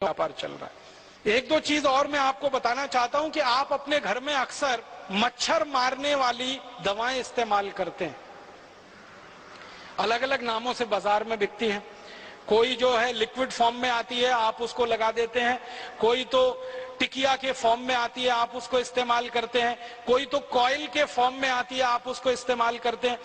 व्यापार चल रहा है। एक दो चीज और मैं आपको बताना चाहता हूं कि आप अपने घर में अक्सर मच्छर मारने वाली दवाएं इस्तेमाल करते हैं। अलग अलग नामों से बाजार में बिकती हैं। कोई जो है लिक्विड फॉर्म में आती है, आप उसको लगा देते हैं। कोई तो टिकिया के फॉर्म में आती है, आप उसको इस्तेमाल करते हैं। कोई तो कॉइल के फॉर्म में आती है, आप उसको इस्तेमाल करते हैं।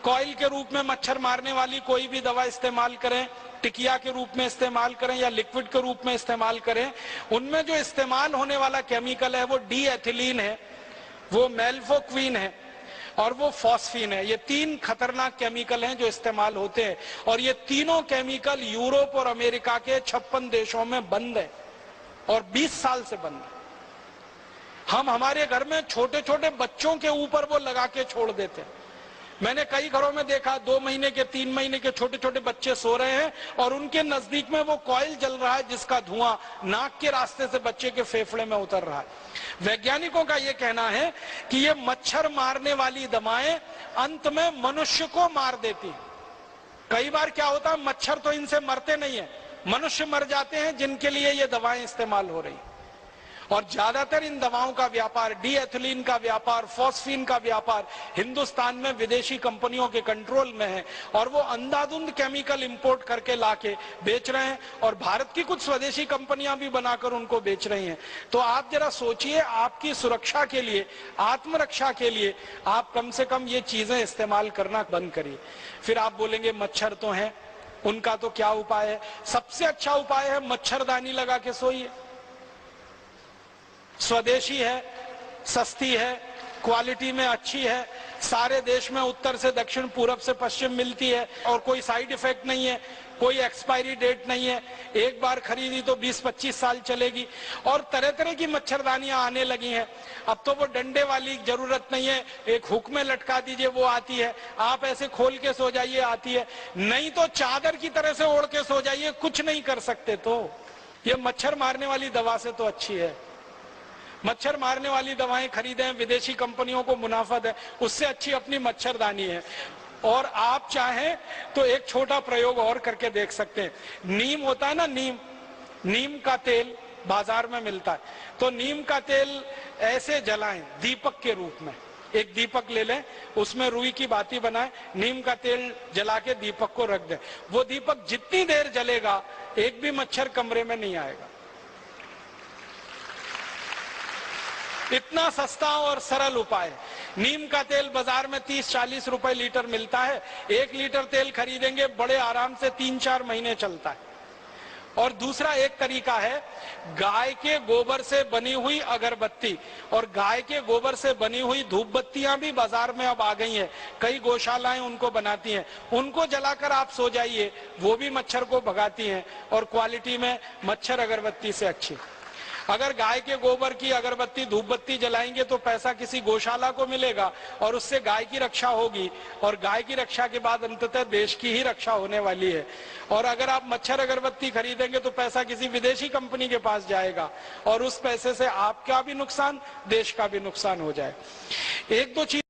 कॉइल के रूप में मच्छर मारने वाली कोई भी दवा इस्तेमाल करें, टिकिया के रूप में इस्तेमाल करें या लिक्विड के रूप में इस्तेमाल करें, उनमें जो इस्तेमाल होने वाला केमिकल है वो डी एथिलीन है, वो मेल्फोक्विन है और वो फॉस्फीन है। ये तीन खतरनाक केमिकल हैं जो इस्तेमाल होते हैं और ये तीनों केमिकल यूरोप और अमेरिका के 56 देशों में बंद है और 20 साल से बंद है। हम हमारे घर में छोटे छोटे बच्चों के ऊपर वो लगा के छोड़ देते हैं। मैंने कई घरों में देखा 2 महीने के 3 महीने के छोटे छोटे बच्चे सो रहे हैं और उनके नजदीक में वो कॉइल जल रहा है जिसका धुआं नाक के रास्ते से बच्चे के फेफड़े में उतर रहा है। वैज्ञानिकों का यह कहना है कि ये मच्छर मारने वाली दवाएं अंत में मनुष्य को मार देती हैं। कई बार क्या होता है, मच्छर तो इनसे मरते नहीं है, मनुष्य मर जाते हैं जिनके लिए ये दवाएं इस्तेमाल हो रही। और ज्यादातर इन दवाओं का व्यापार, डी एथिलीन का व्यापार, फॉस्फीन का व्यापार हिंदुस्तान में विदेशी कंपनियों के कंट्रोल में है और वो अंधाधुंध केमिकल इंपोर्ट करके लाके बेच रहे हैं और भारत की कुछ स्वदेशी कंपनियां भी बनाकर उनको बेच रही हैं। तो आप जरा सोचिए, आपकी सुरक्षा के लिए, आत्मरक्षा के लिए आप कम से कम ये चीजें इस्तेमाल करना बंद करिए। फिर आप बोलेंगे मच्छर तो हैं, उनका तो क्या उपाय है? सबसे अच्छा उपाय है मच्छरदानी लगा के सोइए। स्वदेशी है, सस्ती है, क्वालिटी में अच्छी है, सारे देश में उत्तर से दक्षिण पूरब से पश्चिम मिलती है और कोई साइड इफेक्ट नहीं है, कोई एक्सपायरी डेट नहीं है। एक बार खरीदी तो 20-25 साल चलेगी और तरह तरह की मच्छरदानियां आने लगी हैं। अब तो वो डंडे वाली जरूरत नहीं है, एक हुक में लटका दीजिए वो आती है, आप ऐसे खोल के सो जाइए आती है, नहीं तो चादर की तरह से ओढ़ के सो जाइए, कुछ नहीं कर सकते। तो ये मच्छर मारने वाली दवा से तो अच्छी है। मच्छर मारने वाली दवाएं खरीदें, विदेशी कंपनियों को मुनाफा दें, उससे अच्छी अपनी मच्छरदानी है। और आप चाहें तो एक छोटा प्रयोग और करके देख सकते हैं। नीम होता है ना, नीम का तेल बाजार में मिलता है, तो नीम का तेल ऐसे जलाएं दीपक के रूप में। एक दीपक ले लें, उसमें रुई की बाती बनाएं, नीम का तेल जला के दीपक को रख दें। वो दीपक जितनी देर जलेगा एक भी मच्छर कमरे में नहीं आएगा। इतना सस्ता और सरल उपाय। नीम का तेल बाजार में 30-40 रुपए लीटर मिलता है। 1 लीटर तेल खरीदेंगे, बड़े आराम से 3-4 महीने चलता है। और दूसरा एक तरीका है, गाय के गोबर से बनी हुई अगरबत्ती और गाय के गोबर से बनी हुई धूप बत्तियां भी बाजार में अब आ गई हैं। कई गौशालाएं उनको बनाती हैं, उनको जलाकर आप सो जाइए, वो भी मच्छर को भगाती हैं और क्वालिटी में मच्छर अगरबत्ती से अच्छी। अगर गाय के गोबर की अगरबत्ती धूप बत्ती जलाएंगे तो पैसा किसी गौशाला को मिलेगा और उससे गाय की रक्षा होगी और गाय की रक्षा के बाद अंततः देश की ही रक्षा होने वाली है। और अगर आप मच्छर अगरबत्ती खरीदेंगे तो पैसा किसी विदेशी कंपनी के पास जाएगा और उस पैसे से आपका भी नुकसान, देश का भी नुकसान हो जाए। एक दो चीज